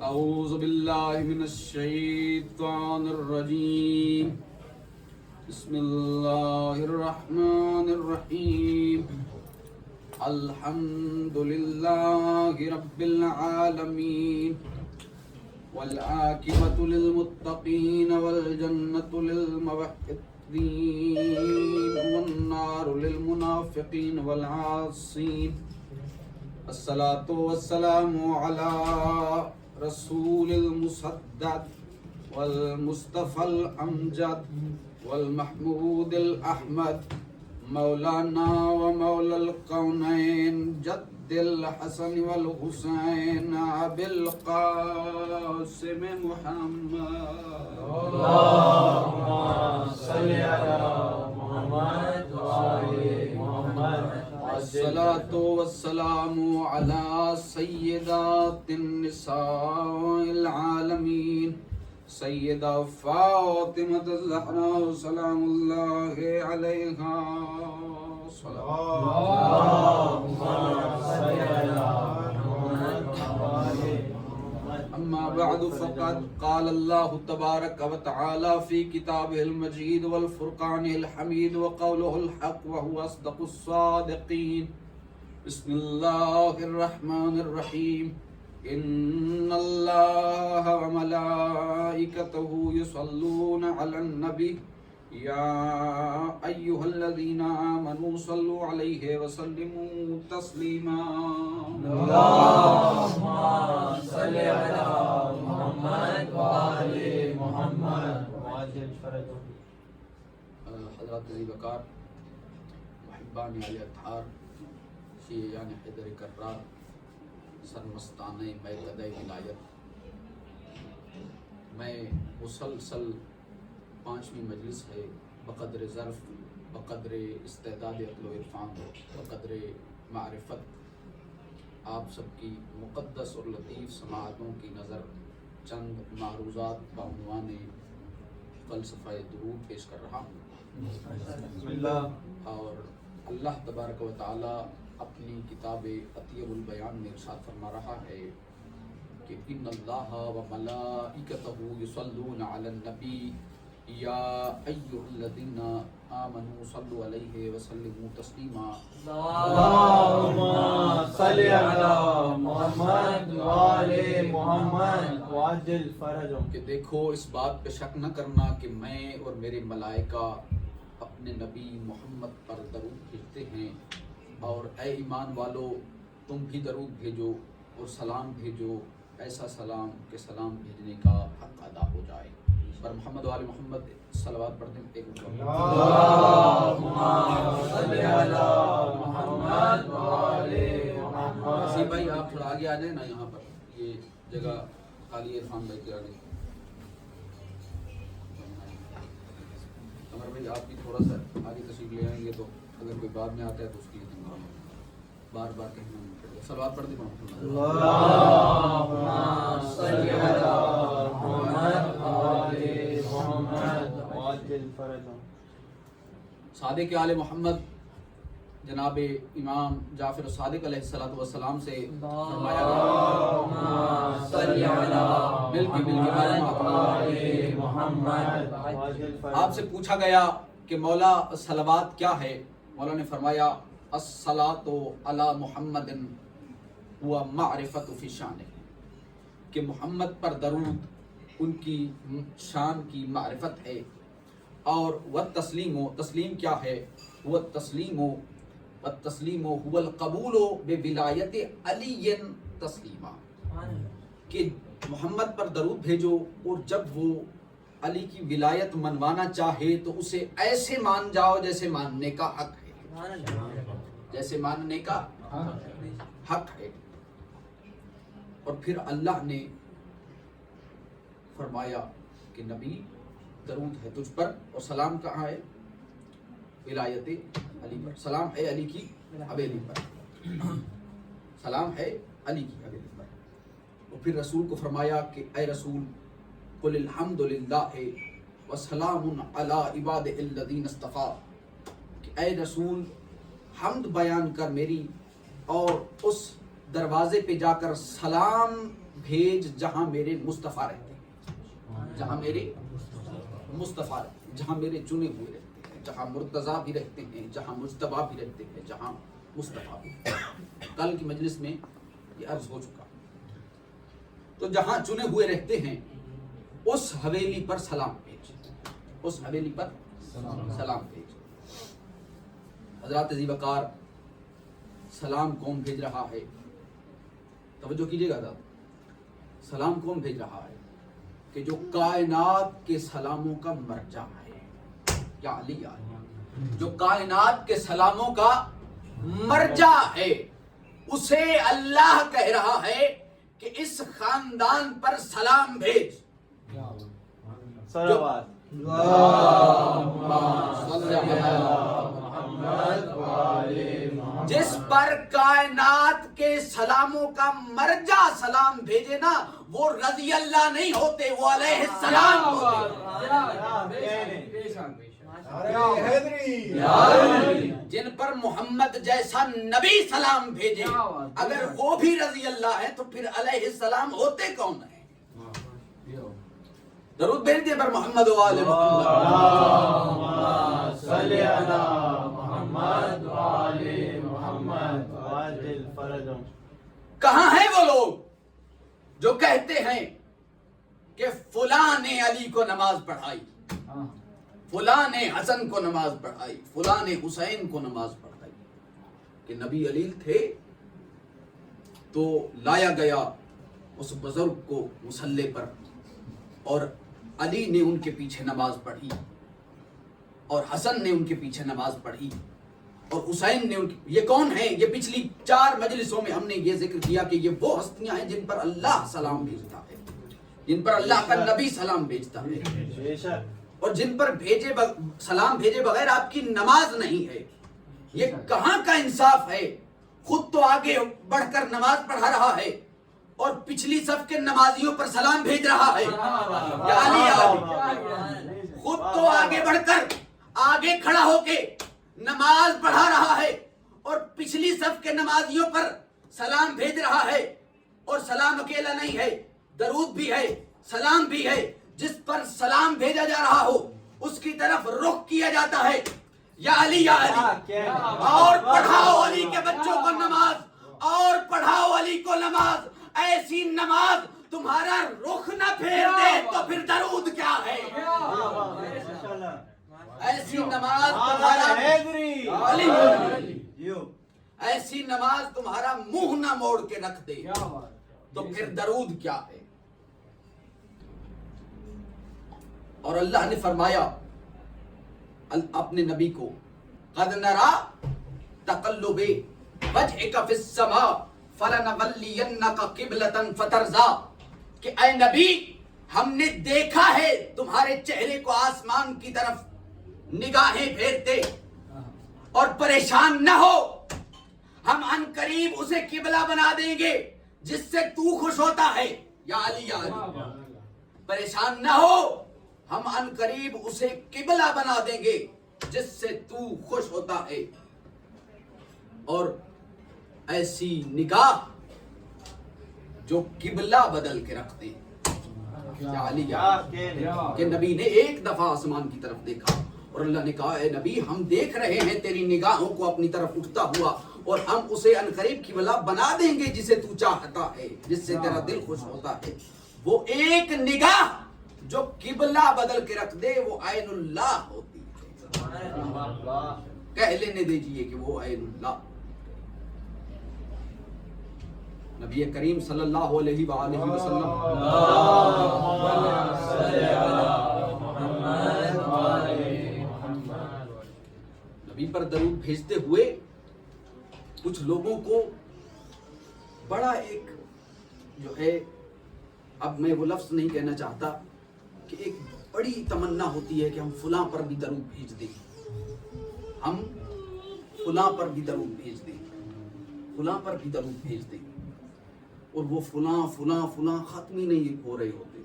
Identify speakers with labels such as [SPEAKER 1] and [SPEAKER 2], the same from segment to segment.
[SPEAKER 1] اعوذ باللہ من الشیطان الرجیم بسم اللہ الرحمن الرحیم الحمد للہ رب العالمین والعاقبۃ للمتقین والجنۃ للموحدین والنار للمنافقین والعاصین الصلاة والسلام على رسول المصدق والمصطفى الأمجد والمحمود الأحمد مولانا ومولى الكونين جد الحسن والحسين أبي القاسم محمد
[SPEAKER 2] اللهم صل على محمد وآل محمد
[SPEAKER 1] الصلاة والسلام على سيدات النساء العالمين سيدة فاطمة الزهراء سلام الله عليها
[SPEAKER 2] اللهم صل على محمد وآل محمد.
[SPEAKER 1] أما بعد فقد قال الله تبارك وتعالى في كتابه المجيد والفرقان الحميد وقوله الحق وهو أصدق الصادقين بسم الله الرحمن الرحيم إن الله وملائكته يصلون على النبي يا أيها الذين آمنوا صلوا عليه وسلموا تسليما
[SPEAKER 2] اللهم صل على محمد وآل محمد وعجل فرجهم.
[SPEAKER 1] حضرات ذی وقار محبان علی اطہار شیعان حیدر کرار سرمستان میدد ولایت، میں مسلسل پانچویں مجلس ہے بقدر ظرف، بقدر استعداد عقل و عرفان، بقدر معرفت آپ سب کی مقدس اور لطیف سماعتوں کی نظر چند معروضات بعنوان فلسفہ درود پیش کر رہا ہوں.
[SPEAKER 2] بسم اللہ.
[SPEAKER 1] اور اللہ تبارک و تعالی اپنی کتاب اطیب البیان میں ارشاد فرما رہا ہے کہ ان اللہ و ملائکتہ یصلون علی النبی یا ایھا الذین آمنوا صلوا علیہ وسلموا تسلیما.
[SPEAKER 2] اللهم صل على محمد وآل محمد وعجل فرجهم.
[SPEAKER 1] کہ دیکھو اس بات پہ شک نہ کرنا کہ میں اور میرے ملائکہ اپنے نبی محمد پر درود بھیجتے ہیں، اور اے ایمان والو تم بھی درود بھیجو اور سلام بھیجو، ایسا سلام کہ سلام بھیجنے کا حق ادا ہو جائے. پر محمد وآل محمد صلوات پڑھتے ہیں. ایک
[SPEAKER 2] اللهم صل على محمد وآل محمد.
[SPEAKER 1] نصیب بھائی آپ تھوڑا آگے آ جائیں نا، یہاں پر یہ جگہ خالی ہے. عرفان بھائی کے آگے. عمر بھائی آپ بھی تھوڑا سا آگے تشریف لے آئیں گے تو اگر کوئی بعد میں آتا ہے تو اس کی بار بار کہنا نہیں پڑے گا. صلوات پڑھ دیں.
[SPEAKER 2] اللهم صل على محمد وآل محمد وعجل فرجهم.
[SPEAKER 1] صادق آل محمد جناب امام جعفر الصادق علیہ السلام سے فرمایا
[SPEAKER 2] اللهم صل على
[SPEAKER 1] مل کے
[SPEAKER 2] محمد وآل محمد وعجل فرجهم.
[SPEAKER 1] آپ سے پوچھا گیا کہ مولا صلوات کیا ہے؟ مولا نے فرمایا الصلاۃ علی محمد و معرفت فی شانہ، کہ محمد پر درود ان کی شان کی معرفت ہے. اور والتسلیم، تسلیم کیا ہے؟ والتسلیم هو القبول بولایت علی تسلیما، کہ محمد پر درود بھیجو اور جب وہ علی کی ولایت منوانا چاہے تو اسے ایسے مان جاؤ جیسے ماننے کا حق ہے، جیسے ماننے کا حق ہے. اور پھر اللہ نے فرمایا کہ نبی درود ہے تجھ پر، اور سلام کہاں ہے؟ ولایت علی پر. سلام ہے علی کی حویلی پر، سلام ہے علی کی حویلی پر. اور پھر رسول کو فرمایا کہ اے رسول قل الحمد للہ وسلام علی عباد الذین اصطفیٰ، کہ اے رسول حمد بیان کر میری، اور اس دروازے پہ جا کر سلام بھیج جہاں میرے مصطفیٰ رہتے ہیں، جہاں میرے مصطفیٰ رہتے ہیں، جہاں میرے چنے ہوئے رہتے ہیں، جہاں مرتضیٰ بھی رہتے ہیں، جہاں مجتبیٰ بھی رہتے ہیں، جہاں مصطفیٰ بھی۔ کل کی مجلس میں یہ عرض ہو چکا۔ تو جہاں چنے ہوئے رہتے ہیں اس حویلی پر سلام بھیج، اس حویلی پر سلام بھیج۔ حضرات ذی وقار، سلام کون بھیج رہا ہے؟ توجہ کیجیے گا ذرا، سلام کون بھیج رہا ہے؟ کہ جو کائنات کے سلاموں کا مرجع ہے، یا علی یا علی، جو کائنات کے سلاموں کا مرجع ہے، اسے اللہ کہہ رہا ہے کہ اس خاندان پر سلام بھیج۔
[SPEAKER 2] صلوات
[SPEAKER 1] جس پر کائنات کے سلاموں کا مرجع سلام بھیجے نا، وہ رضی اللہ نہیں ہوتے، وہ علیہ السلام ہوتے۔ جن پر محمد جیسا نبی سلام بھیجے، اگر وہ بھی رضی اللہ ہے تو پھر علیہ السلام ہوتے کون ہیں؟ درود بھیج دیے پر محمد و آل محمد۔
[SPEAKER 2] صلی علی محمد و آل محمد واجل فرجم۔
[SPEAKER 1] کہاں ہیں وہ لوگ جو کہتے ہیں کہ فلاں نے علی کو نماز پڑھائی، فلاں نے حسن کو نماز پڑھائی، فلاں نے حسین کو نماز پڑھائی؟ کہ نبی علیل تھے تو لایا گیا اس بزرگ کو مصلی پر، اور علی نے ان کے پیچھے نماز پڑھی، اور حسن نے ان کے پیچھے نماز پڑھی، اور حسین نے ان کی۔ یہ کون ہیں؟ یہ پچھلی 4 مجلسوں میں ہم نے یہ ذکر کیا کہ یہ وہ ہستیاں ہیں جن پر اللہ سلام بھیجتا ہے، جن پر اللہ کا نبی سلام بھیجتا ہے، اور جن پر سلام بھیجے بغیر آپ کی نماز نہیں ہے۔ یہ کہاں کا انصاف ہے؟ خود تو آگے بڑھ کر نماز پڑھا رہا ہے اور پچھلی صف کے نمازیوں پر سلام بھیج رہا ہے۔ یا علی یا علی، خود تو آگے بڑھ کر آگے کھڑا ہو کے نماز پڑھا رہا ہے اور پچھلی صف کے نمازیوں پر سلام بھیج رہا ہے، اور سلام اکیلا نہیں ہے، درود بھی ہے، سلام بھی ہے۔ جس پر سلام بھیجا جا رہا ہو اس کی طرف رخ کیا جاتا ہے۔ یا علی یا علی، اور پڑھاؤ علی کے بچوں کو نماز، اور پڑھاؤ علی کو نماز۔ ایسی نماز تمہارا رخ نہ پھیر دے تو پھر درود کیا ہے؟ ایسی نماز تمہارا ایسی نماز تمہارا منہ نہ موڑ کے رکھ دے تو پھر درود کیا ہے؟ اور اللہ نے فرمایا اپنے نبی کو، قد نرا تقلب وجهك في السماء فلنولینک قبلۃ فترضی، کہ اے نبی ہم نے دیکھا ہے تمہارے چہرے کو آسمان کی طرف نگاہیں پھیرتے، اور پریشان نہ ہو، ہم ان قریب اسے قبلہ بنا دیں گے جس سے تو خوش ہوتا ہے۔ یا علی یا علی، پریشان نہ ہو، ہم ان قریب اسے قبلہ بنا دیں گے جس سے تو خوش ہوتا ہے۔ اور ایسی نگاہ جو قبلہ بدل کے رکھ دے۔ یا علی کہ نبی نے ایک دفعہ آسمان کی طرف دیکھا اور اللہ نے کہا، اے نبی ہم دیکھ رہے ہیں تیری نگاہوں کو اپنی طرف اٹھتا ہوا، اور ہم اسے عنقریب قبلہ بنا دیں گے جسے تو چاہتا ہے، جس سے تیرا دل خوش ہوتا ہے۔ وہ ایک نگاہ جو قبلہ بدل کے رکھ دے وہ عین اللہ ہوتی ہے۔ کہہ لینے دیجئے کہ وہ عین اللہ۔ نبی کریم صلی اللہ علیہ وآلہ وسلم نبی پر درود بھیجتے ہوئے کچھ لوگوں کو بڑا ایک جو ہے، اب میں وہ لفظ نہیں کہنا چاہتا، کہ ایک بڑی تمنا ہوتی ہے کہ ہم فلاں پر بھی درود بھیج دیں، ہم فلاں پر بھی درود بھیج دیں، فلاں پر بھی درود بھیج دیں، اور وہ فلاں فلاں فلاں ختم ہی نہیں ہو رہے ہوتے۔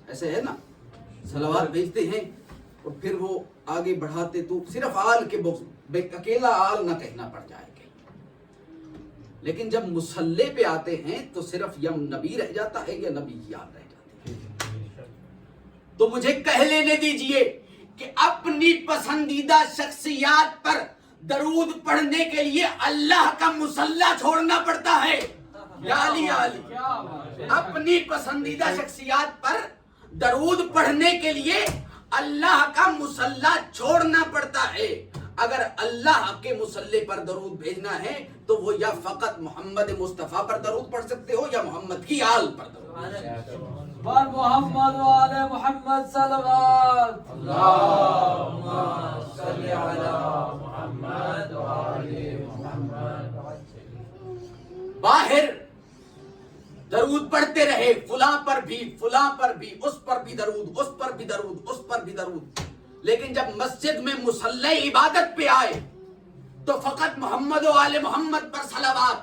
[SPEAKER 1] ایسے ہے نا، صلوات بھیجتے ہیں اور پھر وہ آگے بڑھاتے تو صرف آل کے بغض، اکیلا آل نہ کہنا پڑ جائے گا، لیکن جب مصلی پہ آتے ہیں تو صرف یا نبی رہ جاتا ہے یا نبی یاد رہ جاتے ہیں. تو مجھے کہہ لینے دیجئے کہ اپنی پسندیدہ شخصیات پر درود پڑھنے کے لیے اللہ کا مصلی چھوڑنا پڑتا ہے. یا علی یا علی. اپنی پسندیدہ شخصیات پر درود پڑھنے کے لیے اللہ کا مصلی چھوڑنا پڑتا ہے. اگر اللہ کے مصلی پر درود بھیجنا ہے تو وہ یا فقط محمد مصطفیٰ پر درود پڑھ سکتے ہو یا محمد کی آل پر درود.
[SPEAKER 2] بر محمد و آل محمد صلوات. اللہم صلی علی محمد و آل محمد.
[SPEAKER 1] باہر درود پڑھتے رہے فلاں پر بھی فلاں پر بھی، اس پر بھی درود، اس پر بھی درود، اس پر بھی درود. لیکن جب مسجد میں مصلی عبادت پہ آئے تو فقط محمد و آل محمد پر صلوات.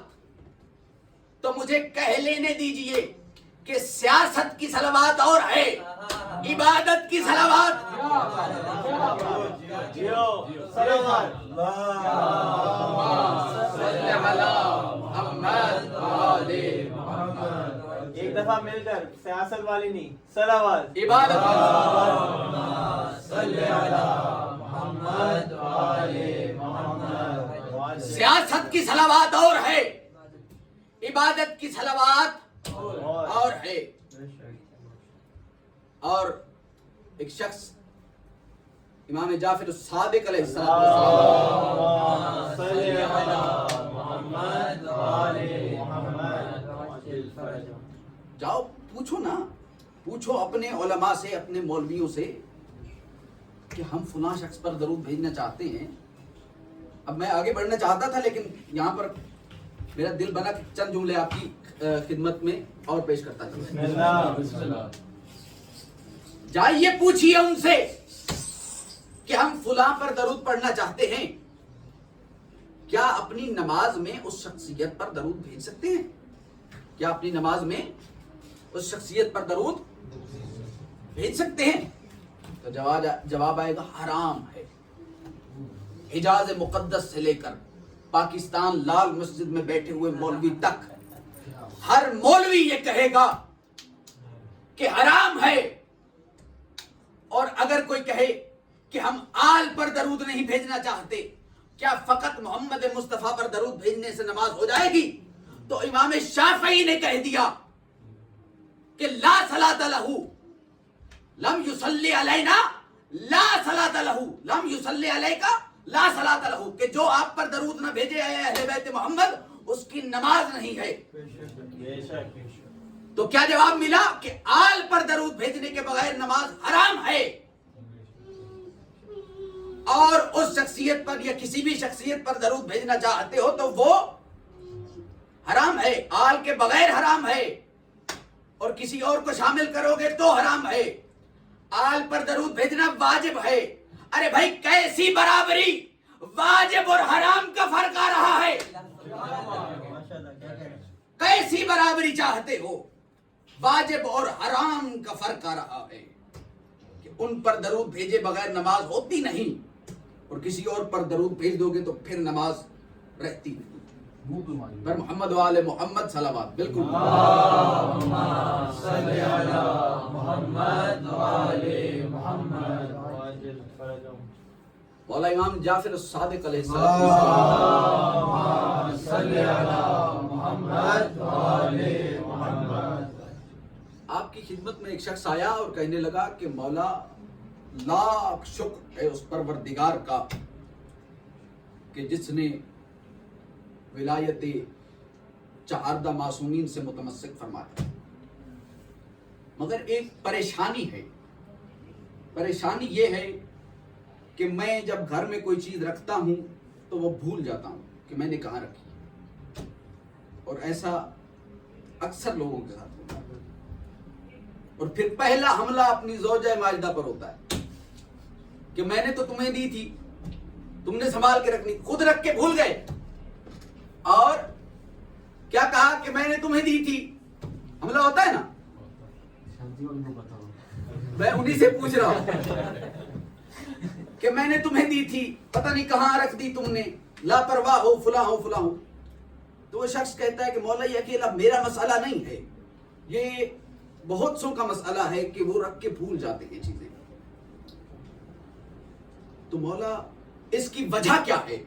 [SPEAKER 1] تو مجھے کہہ لینے دیجئے کہ سیاست کی صلوات اور ہے، عبادت کی صلوات.
[SPEAKER 2] ایک دفعہ مل کر سیاست والی نہیں، صلوات.
[SPEAKER 1] عبادت سیاست کی صلوات اور ہے، عبادت کی صلوات اور ہے. اور ایک شخص امام جعفر الصادق علیہ السلام جاؤ پوچھو نا، پوچھو اپنے علماء سے، اپنے مولویوں سے کہ ہم فلاں شخص پر درود بھیجنا چاہتے ہیں. اب میں آگے بڑھنا چاہتا تھا لیکن یہاں پر میرا دل بنا کہ چند جملے آپ کی خدمت میں اور پیش کرتا تھا. جائیے پوچھئے ان سے کہ ہم فلاں پر درود پڑھنا چاہتے ہیں، کیا اپنی نماز میں اس شخصیت پر درود بھیج سکتے ہیں؟ کیا اپنی نماز میں اس شخصیت پر درود بھیج سکتے ہیں؟ تو جواب آئے گا حرام ہے. حجاز مقدس سے لے کر پاکستان لال مسجد میں بیٹھے ہوئے مولوی تک ہر مولوی یہ کہے گا کہ حرام ہے. اور اگر کوئی کہے کہ ہم آل پر درود نہیں بھیجنا چاہتے، کیا فقط محمد مصطفیٰ پر درود بھیجنے سے نماز ہو جائے گی؟ تو امام شافعی نے کہہ دیا کہ لا صلاۃ لہ لم یصلی علینا لا صلاۃ لہ لم یصلی علیکا لا صلاۃ لہ، کہ جو آپ پر درود نہ بھیجے اہل بیت محمد اس کی نماز نہیں ہے. تو کیا جواب ملا کہ آل پر درود بھیجنے کے بغیر نماز حرام ہے. اور اس شخصیت پر یا کسی بھی شخصیت پر درود بھیجنا چاہتے ہو تو وہ حرام ہے، آل کے بغیر حرام ہے، اور کسی اور کو شامل کرو گے تو حرام ہے. آل پر درود بھیجنا واجب ہے. ارے بھائی کیسی برابری، واجب اور حرام کا فرق آ رہا ہے. کیسی برابری چاہتے ہو، واجب اور حرام کا فرق آ رہا ہے کہ ان پر درود بھیجے بغیر نماز ہوتی نہیں، اور کسی اور پر درود بھیج دو گے تو پھر نماز رہتی نہیں. پر محمد و آل محمد صلوات. بالکل مولا امام جعفر الصادق علیہ السلام آپ کی خدمت میں ایک شخص آیا اور کہنے لگا کہ مولا لاکھ شکر ہے اس پروردگار کا کہ جس نے ولایت چہاردہ معصومین سے متمسک فرمایا، مگر ایک پریشانی ہے. پریشانی یہ ہے کہ میں جب گھر میں کوئی چیز رکھتا ہوں تو وہ بھول جاتا ہوں کہ میں نے کہاں رکھی، اور ایسا اکثر لوگوں کے ساتھ ہوتا ہے. اور پھر پہلا حملہ اپنی زوجہ ماجدہ پر ہوتا ہے کہ میں نے تو تمہیں دی تھی، تم نے سنبھال کے رکھنی، خود رکھ کے بھول گئے. اور کیا کہا کہ میں نے تمہیں دی تھی. حملہ ہوتا ہے نا، میں انہی سے پوچھ رہا ہوں کہ میں نے تمہیں دی تھی، پتہ نہیں کہاں رکھ دی تم نے، لاپرواہ ہو، فلاں ہو فلاں ہو. تو وہ شخص کہتا ہے کہ مولا یہ اکیلا میرا مسئلہ نہیں ہے، یہ بہت سو کا مسئلہ ہے کہ وہ رکھ کے بھول جاتے ہیں چیزیں. تو مولا اس کی وجہ کیا ہے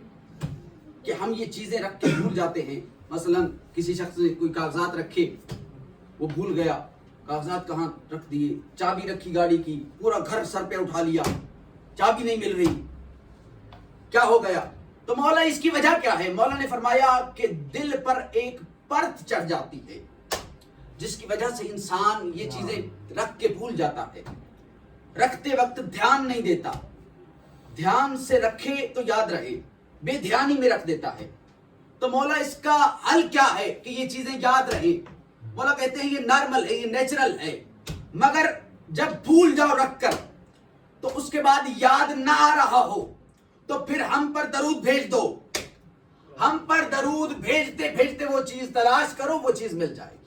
[SPEAKER 1] کہ ہم یہ چیزیں رکھ کے بھول جاتے ہیں؟ مثلا کسی شخص نے کوئی کاغذات رکھے، وہ بھول گیا کاغذات کہاں رکھ دیے، چابی رکھی گاڑی کی، پورا گھر سر پہ اٹھا لیا، چابی نہیں مل رہی، کیا ہو گیا؟ تو مولا اس کی وجہ کیا ہے؟ مولا نے فرمایا کہ دل پر ایک پرت چڑھ جاتی ہے جس کی وجہ سے انسان یہ چیزیں رکھ کے بھول جاتا ہے، رکھتے وقت دھیان نہیں دیتا. دھیان سے رکھے تو یاد رہے، بے دھیانی میں رکھ دیتا ہے. تو مولا اس کا حل کیا ہے کہ یہ چیزیں یاد رہیں؟ مولا کہتے ہیں یہ نارمل ہے، یہ نیچرل ہے، مگر جب بھول جاؤ رکھ کر تو اس کے بعد یاد نہ آ رہا ہو تو پھر ہم پر درود بھیج دو. ہم پر درود بھیجتے بھیجتے وہ چیز تلاش کرو، وہ چیز مل جائے گی.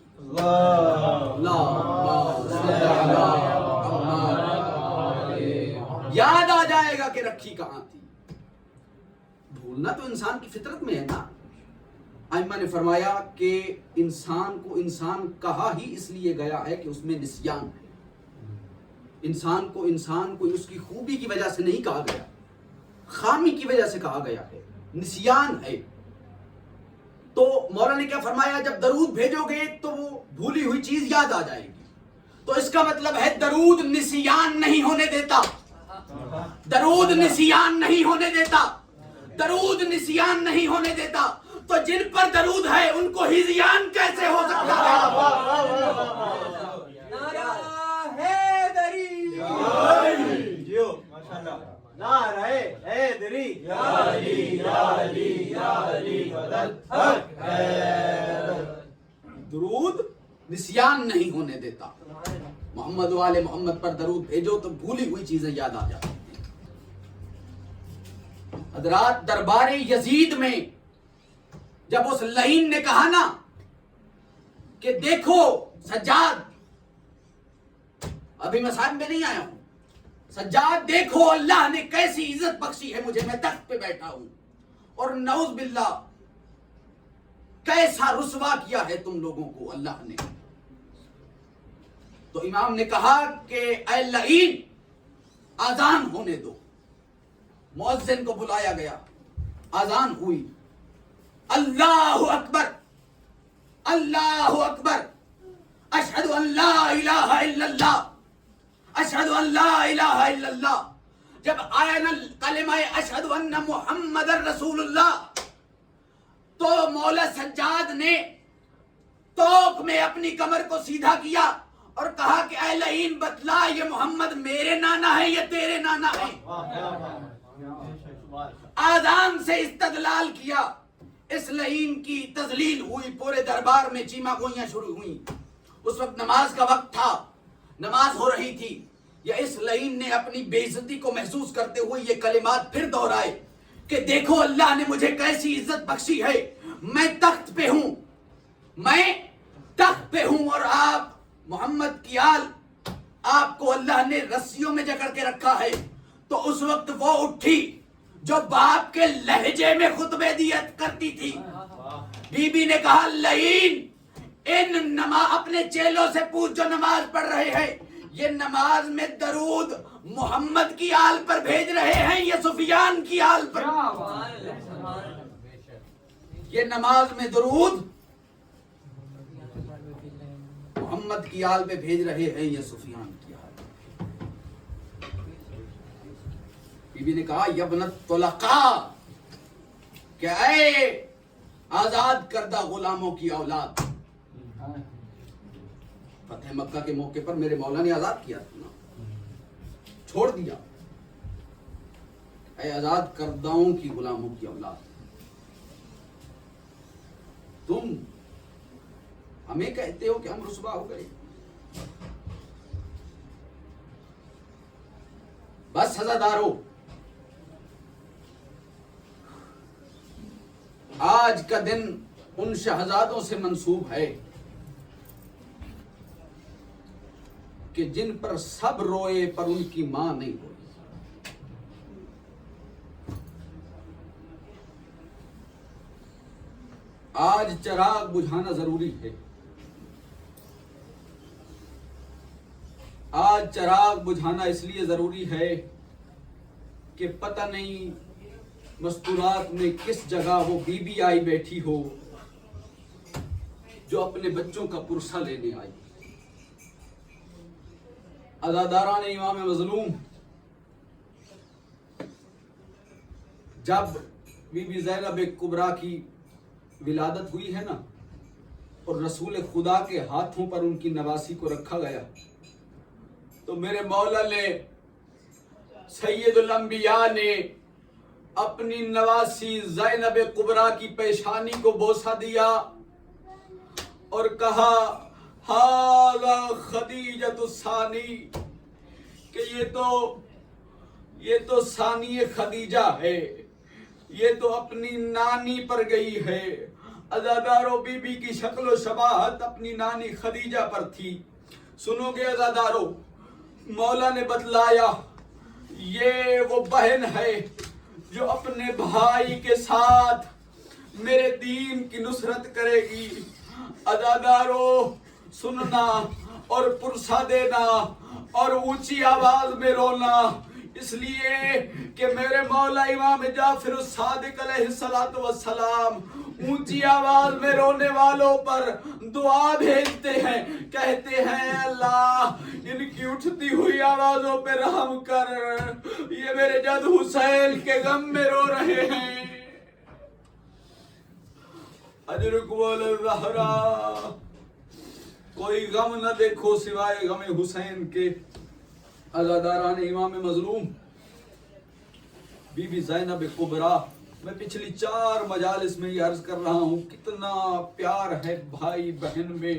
[SPEAKER 1] یاد آ جائے گا کہ رکھی کہاں تھی. بھولنا تو انسان کی فطرت میں ہے نا. ائمہ نے فرمایا کہ انسان کو انسان کہا ہی اس لیے گیا ہے کہ اس میں نسیان ہے. انسان کو اس کی خوبی کی وجہ سے نہیں کہا گیا، خامی کی وجہ سے کہا گیا ہے، نسیان ہے. تو مولا نے کیا فرمایا؟ جب درود بھیجو گے تو وہ بھولی ہوئی چیز یاد آ جائے گی. تو اس کا مطلب ہے درود نسیان نہیں ہونے دیتا، درود نسیان نہیں ہونے دیتا، درود نسیان نہیں ہونے دیتا. تو جن پر درود ہے ان کو ہذیان کیسے ہو سکتا ہے؟ درود نسیان نہیں ہونے دیتا. محمد و آل محمد پر درود بھیجو تو بھولی ہوئی چیزیں یاد آ جاتی ہیں. حضرات دربار یزید میں جب اس لعین نے کہا نا کہ دیکھو سجاد، ابھی میں صاحب میں نہیں آیا ہوں، سجاد دیکھو اللہ نے کیسی عزت بخشی ہے مجھے، میں تخت پہ بیٹھا ہوں، اور نعوذ باللہ کیسا رسوا کیا ہے تم لوگوں کو اللہ نے. تو امام نے کہا کہ اے لعین آذان ہونے دو. مؤذن کو بلایا گیا، آذان ہوئی، اللہ اکبر اللہ اکبر، اشہد ان لا الہ الا اللہ، اشہد ان لا الہ الا اللہ. جب آیا نا کلمہ اشہد ان محمد رسول اللہ تو مولا سجاد نے توق میں اپنی کمر کو سیدھا کیا اور کہا کہ اے لعین بتلا یہ محمد میرے نانا ہے یا تیرے نانا ہے؟ آذان سے استدلال کیا. اس لعین کی تذلیل ہوئی، پورے دربار میں چیما گوئیاں شروع ہوئیں. اس وقت نماز کا وقت تھا، نماز ہو رہی تھی. یا اس لعین نے اپنی بے عزتی کو محسوس کرتے ہوئے یہ کلمات پھر دہرائے کہ دیکھو اللہ نے مجھے کیسی عزت بخشی ہے، میں تخت پہ ہوں، میں تخت پہ ہوں، اور آپ محمد کی آل، آپ کو اللہ نے رسیوں میں جکڑ کے رکھا ہے. تو اس وقت وہ اٹھی جو باپ کے لہجے میں خطبے دیت کرتی تھی. بی بی نے کہا لعین اپنے چیلوں سے پوچھ جو نماز پڑھ رہے ہیں، یہ نماز میں درود محمد کی آل پر بھیج رہے ہیں یا سفیان کی آل پر؟ یہ نماز میں درود محمد کی آل پہ بھیج رہے ہیں یا سفیان کی آل؟ بی بی نے کہا یبنت طلقاء، کہ اے آزاد کردہ غلاموں کی اولاد. فتح مکہ کے موقع پر میرے مولا نے آزاد کیا تھا نا، چھوڑ دیا. اے آزاد کرداؤں کی غلاموں کی اولاد، تم ہمیں کہتے ہو کہ ہم رسوا ہو گئے. بس سزادارو، آج کا دن ان شہزادوں سے منسوب ہے کہ جن پر سب روئے پر ان کی ماں نہیں روئی. آج چراغ بجھانا ضروری ہے. آج چراغ بجھانا اس لیے ضروری ہے کہ پتہ نہیں مستورات میں کس جگہ وہ بی بی آئی بیٹھی ہو جو اپنے بچوں کا پرسہ لینے آئی. عزاداران امام مظلوم، جب بی بی زینب کبریٰ کی ولادت ہوئی ہے نا اور رسول خدا کے ہاتھوں پر ان کی نواسی کو رکھا گیا تو میرے مولا نے، سید الانبیاء نے اپنی نواسی زینب کبریٰ کی پیشانی کو بوسہ دیا اور کہا ہاذا خدیجۃ الثانی، کہ یہ تو ثانی خدیجہ ہے، یہ تو اپنی نانی پر گئی ہے. عزادارو، بی بی کی شکل و شباہت اپنی نانی خدیجہ پر تھی. سنو گے عزادارو، مولا نے بتلایا یہ وہ بہن ہے جو اپنے بھائی کے ساتھ میرے دین کی نصرت کرے گی. عزادارو، سننا اور پرسہ دینا اور اونچی آواز میں رونا، اس لیے کہ میرے مولا امام جعفر الصادق علیہ السلام اونچی آواز میں رونے والوں پر دعا بھیجتے ہیں، کہتے ہیں اللہ ان کی اٹھتی ہوئی آوازوں پہ رحم کر، یہ میرے جد حسین کے غم میں رو رہے ہیں. اجرک والزہرا، کوئی غم نہ دیکھو سوائے غم حسین کے. عزاداران امام مظلوم، بی بی زینب کبریٰ، میں پچھلی 4 مجالس میں یہ عرض کر رہا ہوں کتنا پیار ہے بھائی بہن میں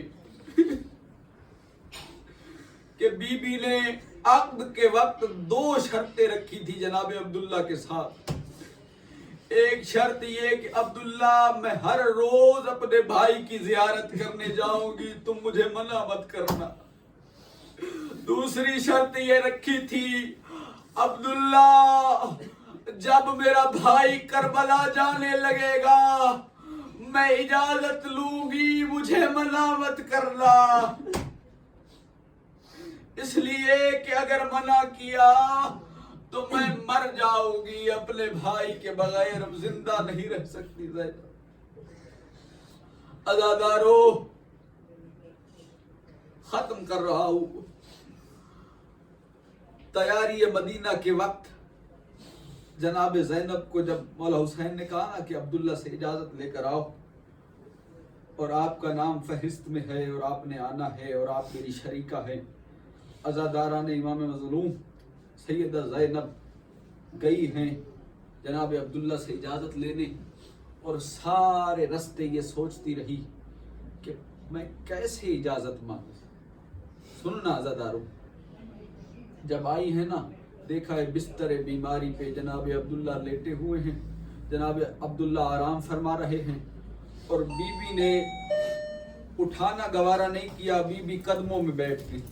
[SPEAKER 1] کہ بی بی نے عقد کے وقت 2 شرطیں رکھی تھی جناب عبداللہ کے ساتھ. ایک شرط یہ کہ عبداللہ میں ہر روز اپنے بھائی کی زیارت کرنے جاؤں گی، تم مجھے منع مت کرنا. دوسری شرط یہ رکھی تھی عبداللہ جب میرا بھائی کربلا جانے لگے گا میں اجازت لوں گی، مجھے منع مت کرنا، اس لیے کہ اگر منع کیا تو میں مر جاؤں گی، اپنے بھائی کے بغیر اب زندہ نہیں رہ سکتی. عزادارو، ختم کر رہا ہوں. تیاری مدینہ کے وقت جناب زینب کو جب مولا حسین نے کہا نا کہ عبداللہ سے اجازت لے کر آؤ اور آپ کا نام فہرست میں ہے اور آپ نے آنا ہے اور آپ میری شریکہ ہیں، عزاداران امام مظلوم، سیدہ زینب گئی ہیں جناب عبداللہ سے اجازت لینے اور سارے رستے یہ سوچتی رہی کہ میں کیسے اجازت مانگوں. سننا عزادارو، جب آئی ہے نا دیکھا ہے بستر بیماری پہ جناب عبداللہ لیٹے ہوئے ہیں، جناب عبداللہ آرام فرما رہے ہیں اور بی بی نے اٹھانا گوارا نہیں کیا، بی بی قدموں میں بیٹھ گئی.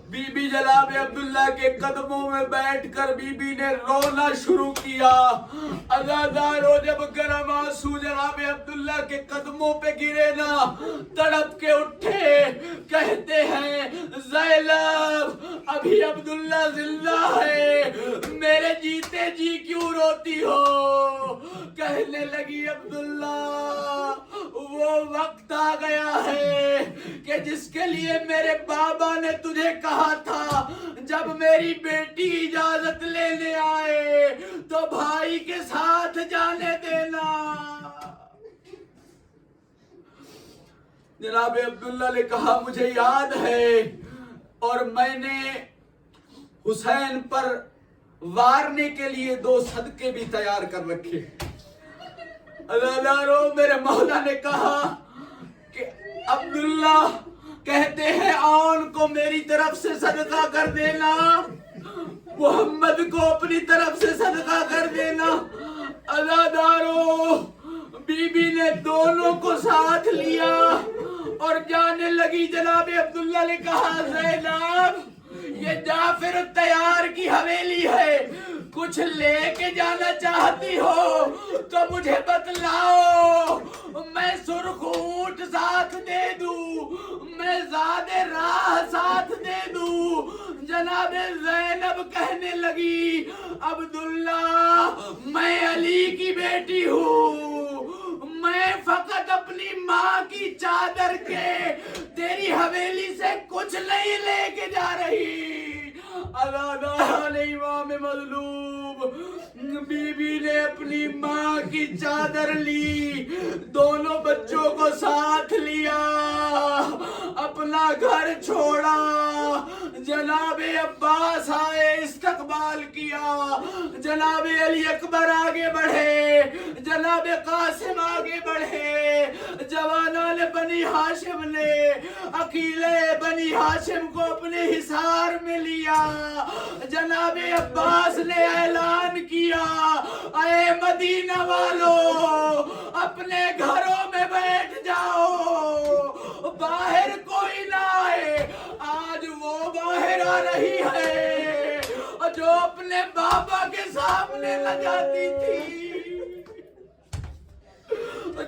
[SPEAKER 1] بی بی جناب عبداللہ کے قدموں میں بیٹھ کر بی بی نے رونا شروع کیا. عزادارو، جب گرم آنسو جناب عبداللہ کے قدموں پہ گرے نا تڑپ کے اٹھے، کہتے ہیں زینب ابھی عبداللہ زندہ ہے، میرے جیتے جی کیوں روتی ہو؟ کہنے لگی عبداللہ وہ وقت آ گیا ہے کہ جس کے لیے میرے بابا نے تجھے کہا تھا جب میری بیٹی اجازت لینے آئے تو بھائی کے ساتھ جانے دینا. جناب عبداللہ نے کہا مجھے یاد ہے اور میں نے حسین پر وارنے کے لیے 2 صدقے بھی تیار کر رکھے. عزادارو، میرے مولا نے کہا کہ عبداللہ کہتے ہیں آن کو میری طرف سے صدقہ کر دینا، محمد کو اپنی طرف سے صدقہ کر دینا. عزادارو، بی بی نے دونوں کو ساتھ لیا اور جانے لگی. جناب عبداللہ نے کہا زینب یہ جعفر الطیار کی حویلی ہے، کچھ لے کے جانا چاہتی ہو تو مجھے بتلاؤ، میں سرخ اونٹ ساتھ دے دوں، میں زیادہ راہ ساتھ دے دوں۔ جناب زینب کہنے لگی عبداللہ میں علی کی بیٹی ہوں، میں فقط اپنی ماں کی چادر کے تیری حویلی سے کچھ نہیں لے کے جا رہی۔ امام مظلوم بی بی نے اپنی ماں کی چادر لی، دونوں بچوں کو ساتھ لیا، اپنا گھر چھوڑا۔ جناب عباس آئے، استقبال کیا، جناب علی اکبر آگے بڑھے، جناب قاسم آگے بڑھے، جوانان بنی ہاشم نے عقیلے بنی ہاشم کو اپنے حصار میں لیا۔ جناب عباس نے اعلان کیا اے مدینہ والو اپنے گھروں میں بیٹھ جاؤ، باہر کوئی نہ آئے۔ آج وہ باہر آ رہی ہے جو اپنے بابا کے سامنے نہ جاتی تھی،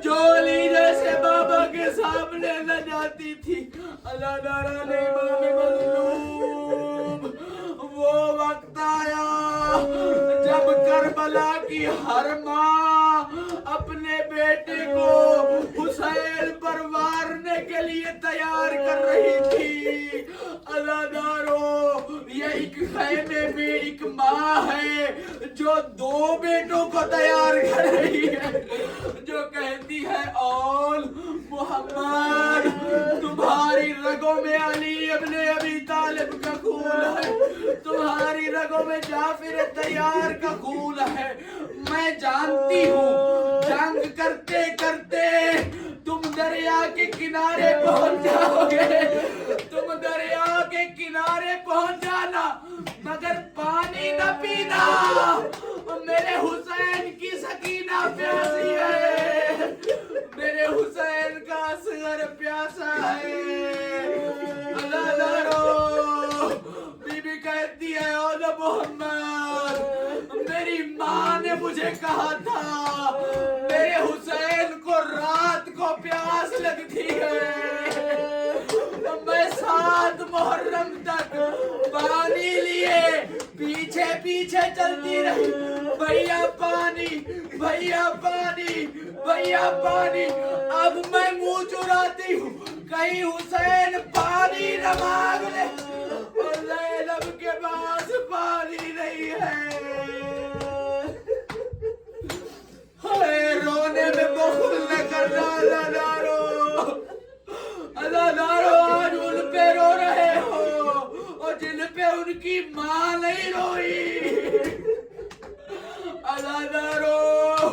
[SPEAKER 1] جو علی جیسے بابا کے سامنے نہ جاتی تھی۔ اللہ نارا نے امام مظلوم، وہ وقت آیا جب کربلا کی ہر ماں اپنے بیٹے کو حسین پر مارنے کے لیے تیار کر رہی تھی۔ عزادارو، یہ ایک خیمے میں ایک ماں ہے جو دو بیٹوں کو تیار کر رہی ہے، جو کہتی ہے اول محمد تمہاری رگوں میں علی ابن ابی طالب کا خون ہے، تمہاری رگوں میں جعفر تیار کا خون ہے۔ میں جانتی ہوں جنگ کرتے کرتے تم دریا کے کنارے پہنچ جاؤ گے، تم دریا کے کنارے پہنچ جانا مگر پانی نہ پینا، میرے حسین کی سکینہ پیاسی ہے، میرے حسین کا اصغر پیاسا ہے۔ اللہ دارو، بی بی کہتی ہے اول محمد میری ماں نے مجھے کہا تھا میرے حسین کو رات کو پیاس لگتی ہے، میں 7 محرم تک پانی لیے پیچھے پیچھے چلتی رہی، بھیا پانی، بھیا پانی، بھیا پانی۔ اب میں منہ چراتی ہوں کہیں حسین پانی نہ مانگ لے، اور زینب کے پاس پانی نہیں ہے۔ رونے میں بخل نہ کرنا عزادارو، آج ان پہ رو رہے ہو اور جن پہ ان کی ماں نہیں روئی۔ عزادارو،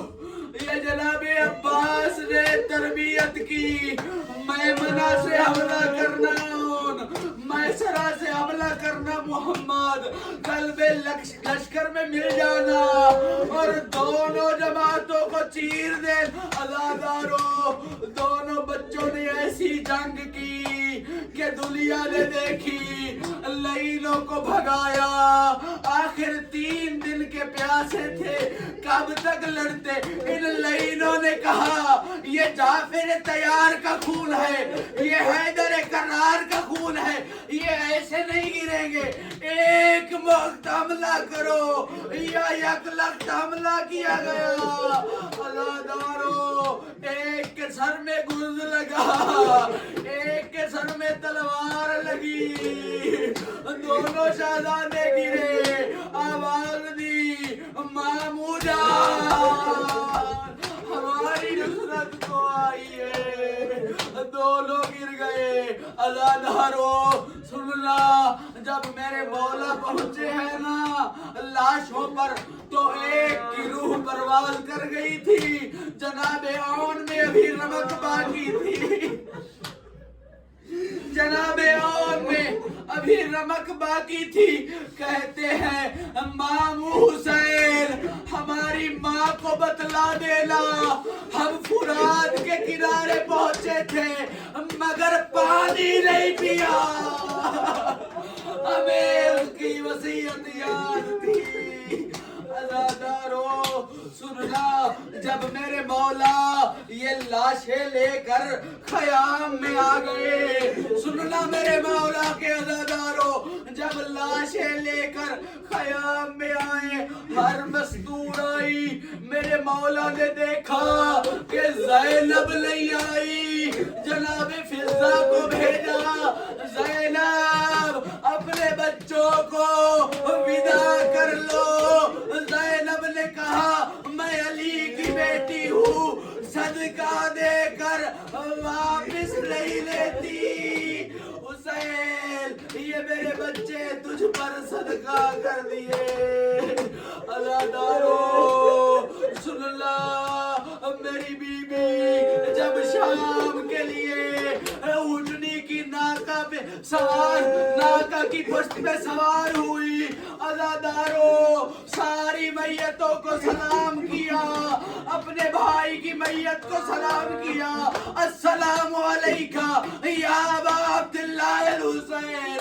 [SPEAKER 1] یہ جناب عباس نے تربیت کی، میمنہ سے حملہ کرنا میسرہ سے حملہ کرنا محمد، قلب لشکر میں مل جانا اور دونوں جماعتوں کو چیر دے۔ عزادارو، دونوں بچوں نے ایسی جنگ کی کہ دنیا نے دیکھی، لعینوں کو بھگایا، آخر 3 دن کے پیاسے تھے، کب تک لڑتے؟ ان لعینوں نے کہا یہ جعفر تیار کا خون ہے، یہ حیدر کرار کا خون ہے، یہ ایسے نہیں گریں گے، ایک وقت حملہ کرو۔ یا یک لخت حملہ کیا گیا۔ عزادارو، ایک کے سر میں گرز لگا، ایک کے سر میں تلوار لگی، دونوں شہزادے گرے، آواز دی مامو جان ہماری نصرت کو آئی ہے، دونوں گر گئے۔ عزادارو سننا، جب میرے مولا پہنچے ہیں نا لاشوں پر تو ایک کی روح پرواز کر گئی تھی، جناب عون میں ابھی رمق باقی تھی، جناب عون میں ابھی رمق باقی تھی۔ کہتے ہیں مامو حسین ہماری ماں کو بتلا دینا، ہم فرات کے کنارے پہنچے تھے مگر پانی نہیں پیا، ہمیں اس کی وصیت یاد تھی۔ ازادارو سننا، جب میرے مولا یہ لاشیں لے کر خیام میں آ گئے، سننا میرے مولا کے ازادارو، جب لاشیں لے کر خیام میں آئے، ہر مستور آئی، میرے مولا نے دیکھا کہ زینب نہیں آئی، جناب فضہ کو بھیجا، زینب اپنے بچوں کو ودا کر لو۔ زینب نے کہا میں علی کی بیٹی ہوں، صدقہ دے کر واپس نہیں لیتی، حسین یہ میرے بچے تجھ پر صدقہ کر دیے۔ ازادارو سن اللہ، میری بی بی جب شام کے لیے اونٹنی کی ناکہ پہ سوار، ناکہ کی پشت پہ سوار ہوئی، ازادارو ساری میتوں کو سلام کیا، اپنے بھائی کی میت کو سلام کیا، السلام علیکہ یا ابا عبداللہ الحسین۔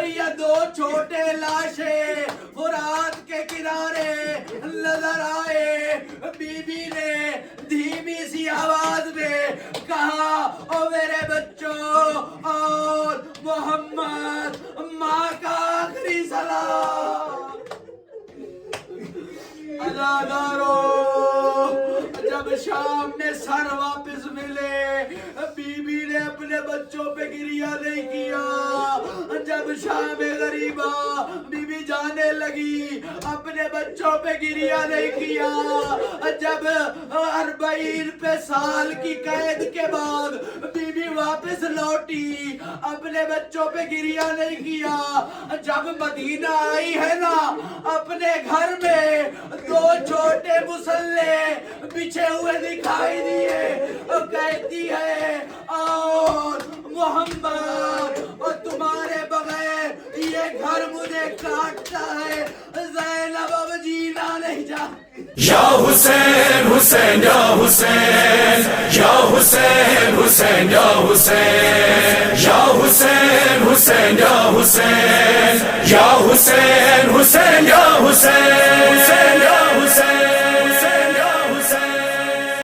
[SPEAKER 1] یہ دو چھوٹے لاشیں فرات کے کنارے نظر آئے، بی بی نے دھیمی سی آواز میں کہا او میرے بچوں اور محمد، ماں کا آخری سلام۔ ازادارو جب شام میں سر واپس ملے، بی بی نے اپنے بچوں پہ گریہ نہیں کیا، جب شام غریبا بی بی جانے لگی اپنے بچوں پہ گریہ نہیں کیا، جب 40 سال کی قید کے بعد بی بی واپس لوٹی اپنے بچوں پہ گریہ نہیں کیا، جب مدینہ آئی ہے نا اپنے گھر میں دو چھوٹے مسلح بچھے ہوئے دکھائی دیے، کہتی ہے اور محمد اور تمہارے بغیر یہ گھر مجھے کاٹتا ہے، زینب اب جینا نہیں جاتی۔
[SPEAKER 3] یا حسین حسین یا حسین یا حسین حسین یا حسین یا حسین حسین یا حسین یا حسین حسین یا حسین